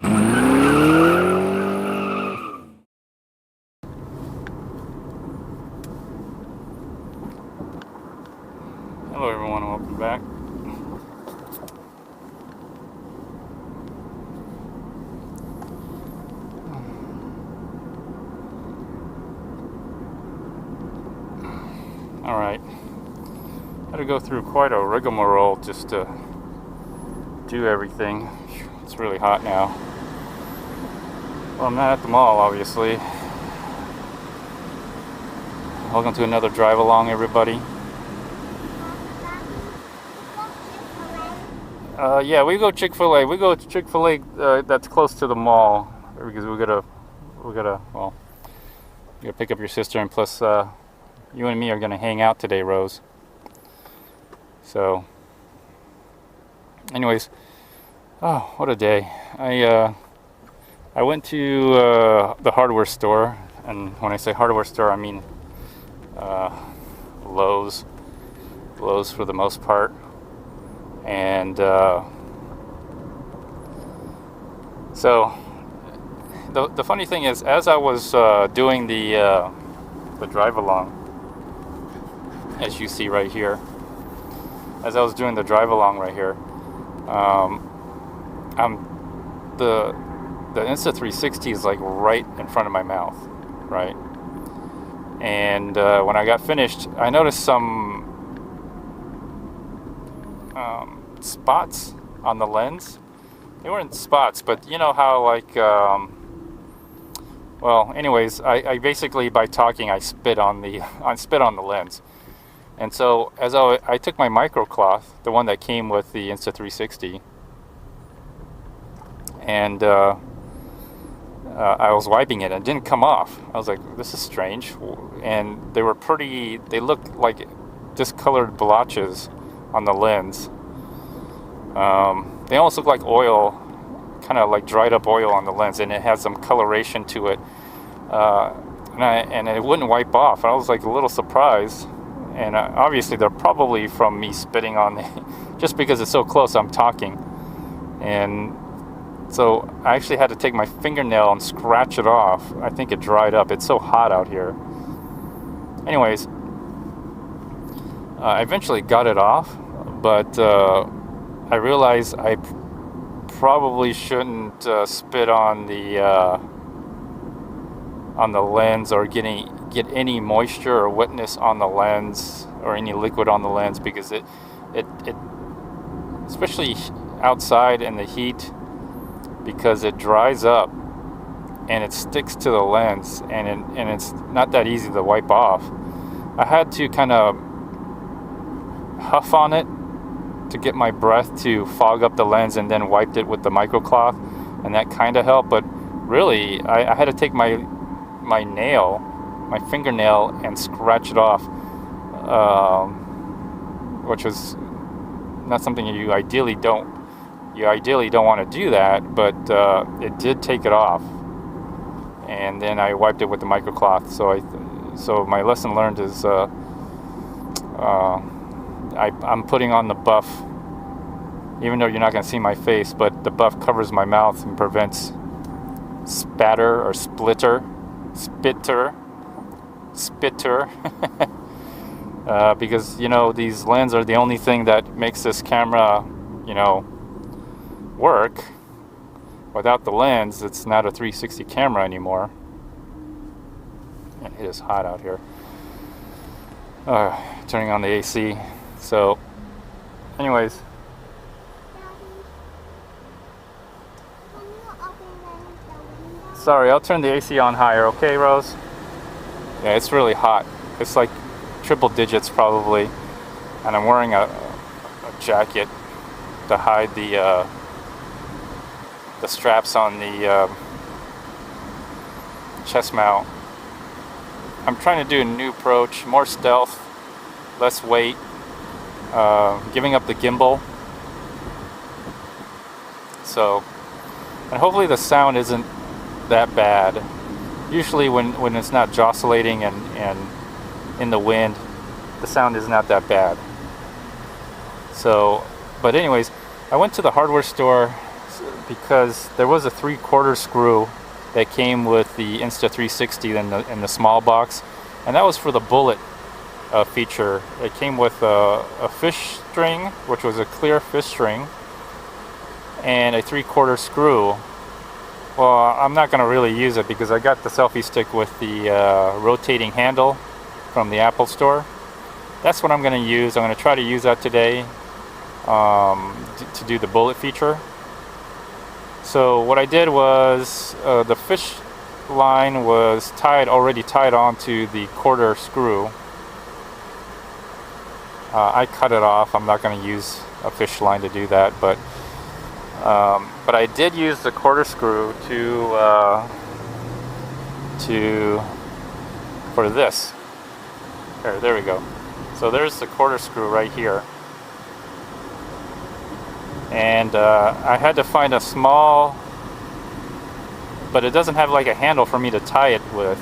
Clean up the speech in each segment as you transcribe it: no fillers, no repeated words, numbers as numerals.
Hello everyone, welcome back. Alright, had to go through quite a rigmarole just to do everything. It's really hot now. Well, I'm not at the mall, obviously. Welcome to another drive along, everybody. Yeah, we go Chick-fil-A. We go to Chick-fil-A that's close to the mall because we gotta pick up your sister, and plus you and me are gonna hang out today, Rose. So, anyways, oh, what a day! I went to the hardware store, and when I say hardware store, I mean Lowe's for the most part. And so the funny thing is, as I was doing the drive along, as you see right here, the Insta360 is like right in front of my mouth, right? And when I got finished, I noticed some spots on the lens. They weren't spots, but you know how like well, anyways, I basically, by talking, I spit on the lens. And so as I took my microcloth, the one that came with the Insta360, and I was wiping it, and it didn't come off. I was like, this is strange. And they looked like discolored blotches on the lens. They almost look like oil, kind of like dried up oil on the lens, and it has some coloration to it. And it wouldn't wipe off. I was like a little surprised. And obviously they're probably from me spitting on the, just because it's so close, I'm talking. And so I actually had to take my fingernail and scratch it off. I think it dried up. It's so hot out here. Anyways, I eventually got it off, but I realized I probably shouldn't spit on the lens, or get any moisture or wetness on the lens, or any liquid on the lens, because it especially outside in the heat, because it dries up and it sticks to the lens, and it's not that easy to wipe off. I had to kind of huff on it to get my breath to fog up the lens, and then wiped it with the microcloth, and that kind of helped. But really, I had to take my fingernail, and scratch it off, which was not something you ideally don't want to do that, but it did take it off. And then I wiped it with the microcloth. So my lesson learned is I'm putting on the buff, even though you're not going to see my face, but the buff covers my mouth and prevents spitter, because you know, these lenses are the only thing that makes this camera, you know, work. Without the lens, it's not a 360 camera anymore. And it is hot out here. Turning on the AC. So, anyways. Sorry, I'll turn the AC on higher, okay, Rose? Yeah, it's really hot. It's like triple digits probably. And I'm wearing a jacket to hide the straps on the chest mount. I'm trying to do a new approach, more stealth, less weight, giving up the gimbal. So, and hopefully the sound isn't that bad. Usually when it's not jostling and in the wind, the sound is not that bad. So, but anyways, I went to the hardware store because there was a 3/4 screw that came with the Insta360 in the small box, and that was for the bullet feature. It came with a fish string, which was a clear fish string, and a 3/4 screw. Well, I'm not going to really use it because I got the selfie stick with the rotating handle from the Apple store. That's what I'm going to use. I'm going to try to use that today to do the bullet feature. So what I did was the fish line was already tied onto the 1/4 screw. I cut it off. I'm not going to use a fish line to do that, but I did use the 1/4 screw for this. There we go. So there's the 1/4 screw right here, and I had to find a small, but it doesn't have like a handle for me to tie it with.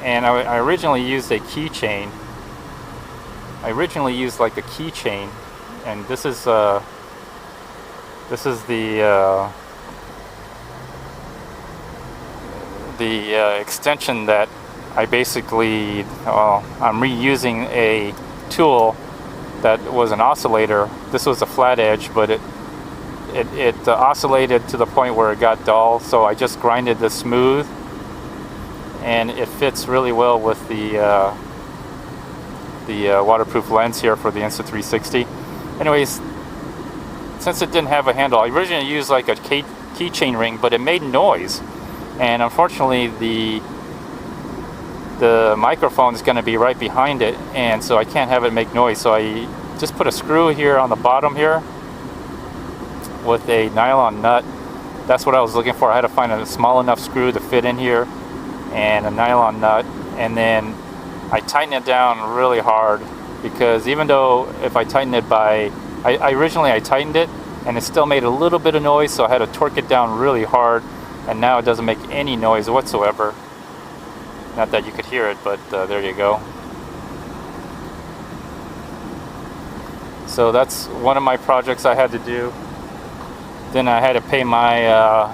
And I originally used a keychain. I originally used like a keychain, and this is the extension that I basically I'm reusing a tool that was an oscillator. This was a flat edge, but it oscillated to the point where it got dull, so I just grinded this smooth, and it fits really well with the waterproof lens here for the Insta360. Anyways, since it didn't have a handle, I originally used like a keychain ring, but it made noise, and unfortunately the microphone is going to be right behind it, and so I can't have it make noise. So I just put a screw here on the bottom here with a nylon nut. That's what I was looking for. I had to find a small enough screw to fit in here and a nylon nut, and then I tighten it down really hard, because even though if I tighten it originally I tightened it and it still made a little bit of noise, so I had to torque it down really hard, and now it doesn't make any noise whatsoever. Not that you could hear it, but there you go. So that's one of my projects I had to do. Then I had to pay my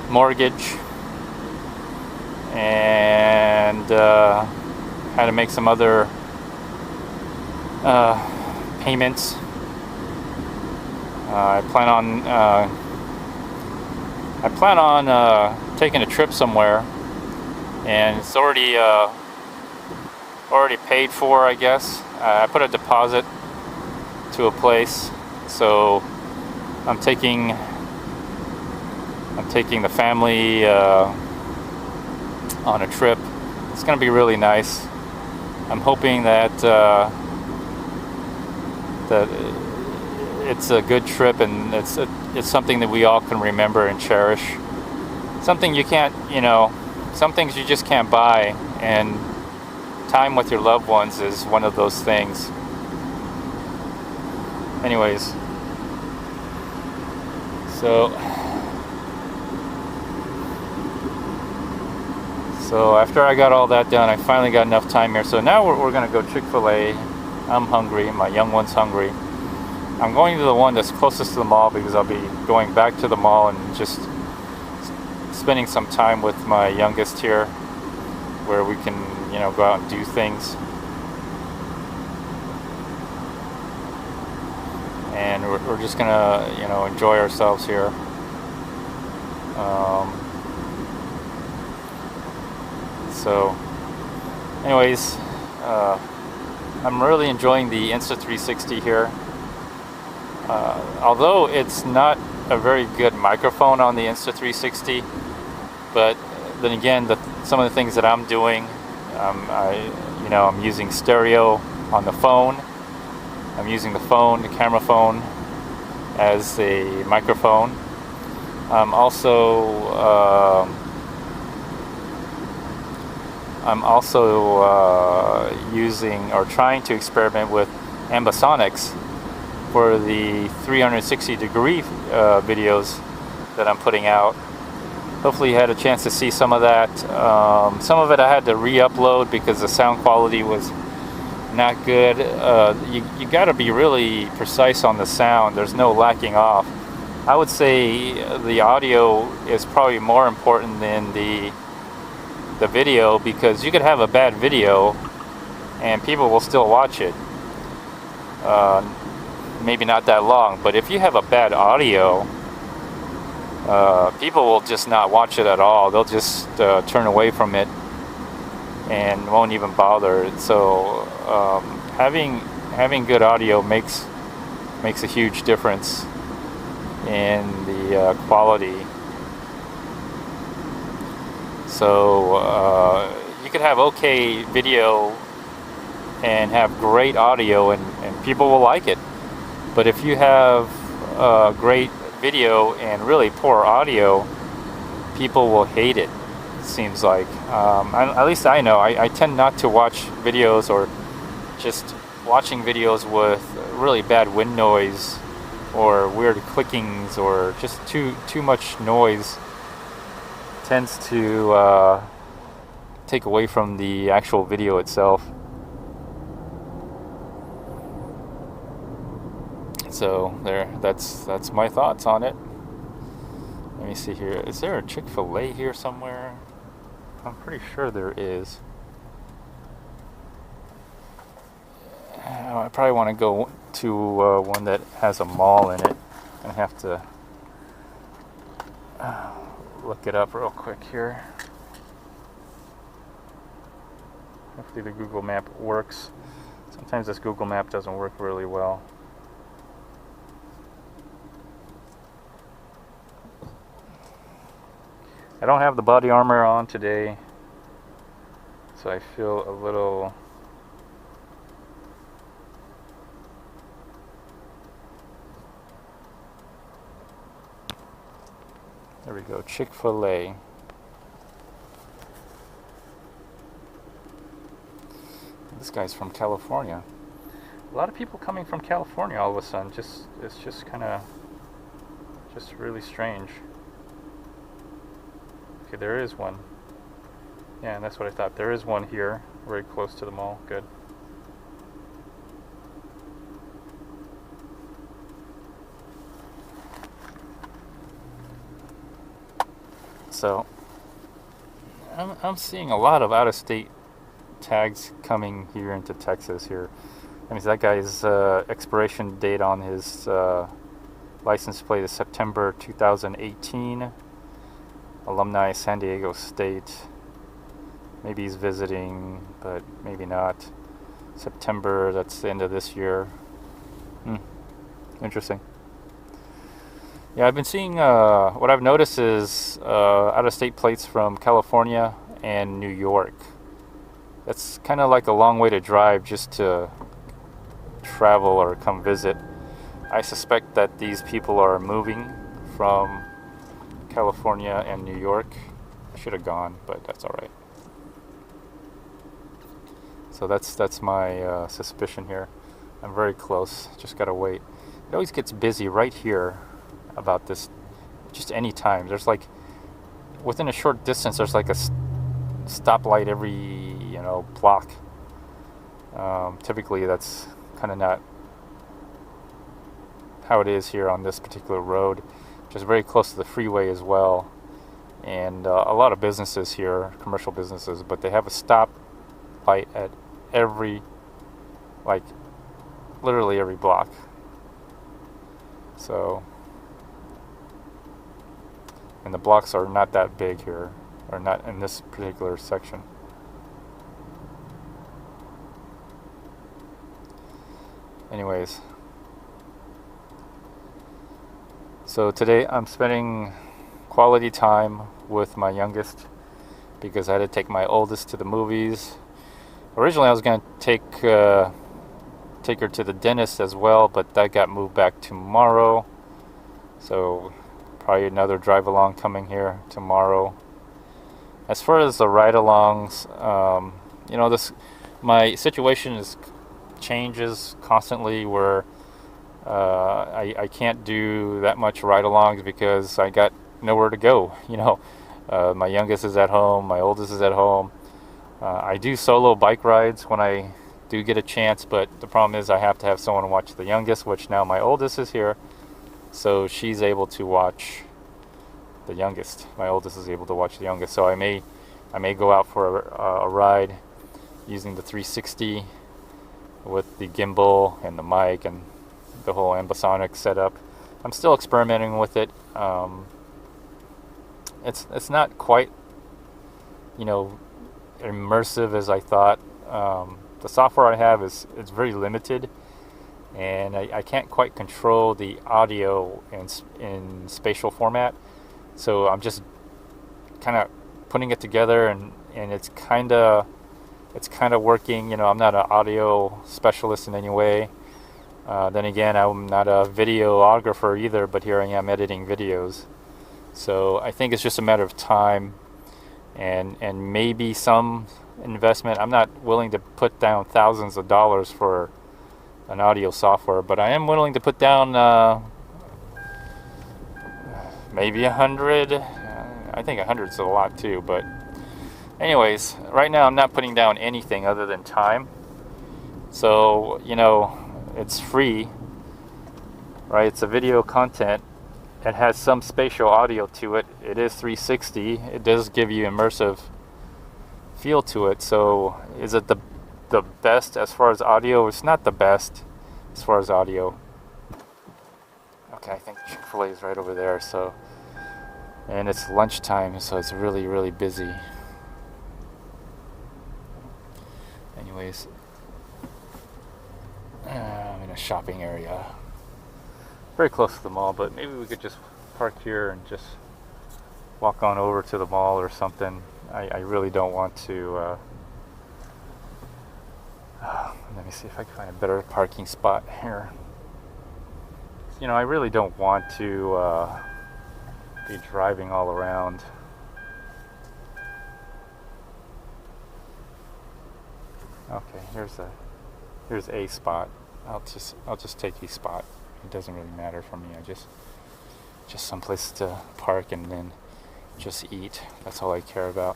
mortgage, and had to make some other payments. I plan on taking a trip somewhere, and it's already paid for, I guess. I put a deposit to a place, so I'm taking the family on a trip. It's going to be really nice. I'm hoping that it's a good trip, and it's something that we all can remember and cherish. Something you can't, some things you just can't buy, and time with your loved ones is one of those things. Anyways, so after I got all that done, I finally got enough time here. So now we're gonna go Chick-A-Fila. I'm hungry. My young one's hungry. I'm going to the one that's closest to the mall, because I'll be going back to the mall and just spending some time with my youngest here, where we can, go out and do things. And we're just gonna, enjoy ourselves here. So, anyways, I'm really enjoying the Insta360 here. Although it's not a very good microphone on the Insta360, but then again, some of the things that I'm doing, I'm using stereo on the phone. I'm using the camera phone, as a microphone. I'm also using, or trying to experiment with ambisonics for the 360 degree videos that I'm putting out. Hopefully you had a chance to see some of that. Some of it I had to re-upload because the sound quality was not good. You got to be really precise on the sound. There's no lacking off. I would say the audio is probably more important than the video, because you could have a bad video and people will still watch it. Uh, Maybe not that long, but if you have a bad audio, people will just not watch it at all. They'll just turn away from it and won't even bother. So having good audio makes a huge difference in the quality. So you could have okay video and have great audio, and people will like it. But if you have great video and really poor audio, people will hate it. It seems like. At least I know. I tend not to watch videos, or just watching videos with really bad wind noise or weird clickings or just too much noise tends to take away from the actual video itself. So that's my thoughts on it. Let me see here. Is there a Chick-A-Fila here somewhere? I'm pretty sure there is. I probably want to go to one that has a mall in it. I have to look it up real quick here. Hopefully the Google Map works. Sometimes this Google Map doesn't work really well. I don't have the body armor on today, so I feel a little there we go, Chick-A-Fila. This guy's from California. A lot of people coming from California all of a sudden. It's just kind of just really strange. Okay, there is one. Yeah, and that's what I thought. There is one here, very close to the mall. Good. So, I'm seeing a lot of out-of-state tags coming here into Texas here. I mean, that guy's expiration date on his license plate is September 2018. Alumni, San Diego State. Maybe he's visiting, but maybe not. September, that's the end of this year. Interesting. Yeah, I've been seeing, what I've noticed is out-of-state plates from California and New York. That's kind of like a long way to drive just to travel or come visit. I suspect that these people are moving from California and New York. I should have gone, but that's all right. So that's my suspicion here. I'm very close. Just gotta wait. It always gets busy right here about this. Just any time. There's like within a short distance. There's like a stoplight every block. Typically, that's kind of not how it is here on this particular road. Just very close to the freeway as well, and a lot of businesses here, commercial businesses, but they have a stop light at every, like, literally every block. So, and the blocks are not that big here, or not in this particular section. Anyways, so today I'm spending quality time with my youngest because I had to take my oldest to the movies. Originally I was going to take her to the dentist as well, but that got moved back tomorrow. So probably another drive along coming here tomorrow. As far as the ride-alongs, my situation changes constantly where I can't do that much ride-alongs because I got nowhere to go. My youngest is at home, my oldest is at home. I do solo bike rides when I do get a chance, but the problem is I have to have someone watch the youngest, which now my oldest is here. so she's able to watch the youngest. My oldest is able to watch the youngest. So I may go out for a ride using the 360 with the gimbal and the mic and the whole ambisonic setup. I'm still experimenting with it. It's not quite, you know, immersive as I thought. The software I have is very limited, and I can't quite control the audio in spatial format. So I'm just kind of putting it together, and it's kind of working. You know, I'm not an audio specialist in any way. Then again, I'm not a videographer either, but here I am editing videos. So I think it's just a matter of time and maybe some investment. I'm not willing to put down thousands of dollars for an audio software, but I am willing to put down maybe 100. I think 100 is a lot too, but anyways, right now I'm not putting down anything other than time. So, you know, it's free, right? It's a video content. It has some spatial audio to it. It is 360. It does give you immersive feel to it. So is it the best as far as audio? It's not the best as far as audio. Okay, I think Chick-A-Fila is right over there. So, and it's lunchtime, so it's really, really busy. Anyways, I'm in a shopping area. Very close to the mall, but maybe we could just park here and just walk on over to the mall or something. I really don't want to let me see if I can find a better parking spot here. You know, I really don't want to be driving all around. Okay, here's a spot. I'll just take a spot. It doesn't really matter for me. I just someplace to park and then just eat. That's all I care about,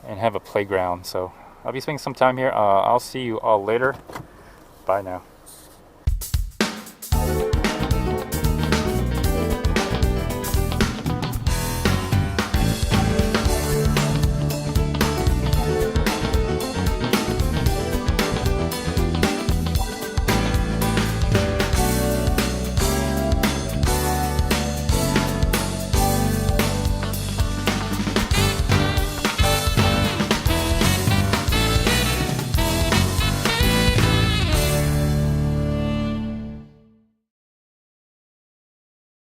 and have a playground. So I'll be spending some time here. I'll see you all later. Bye now.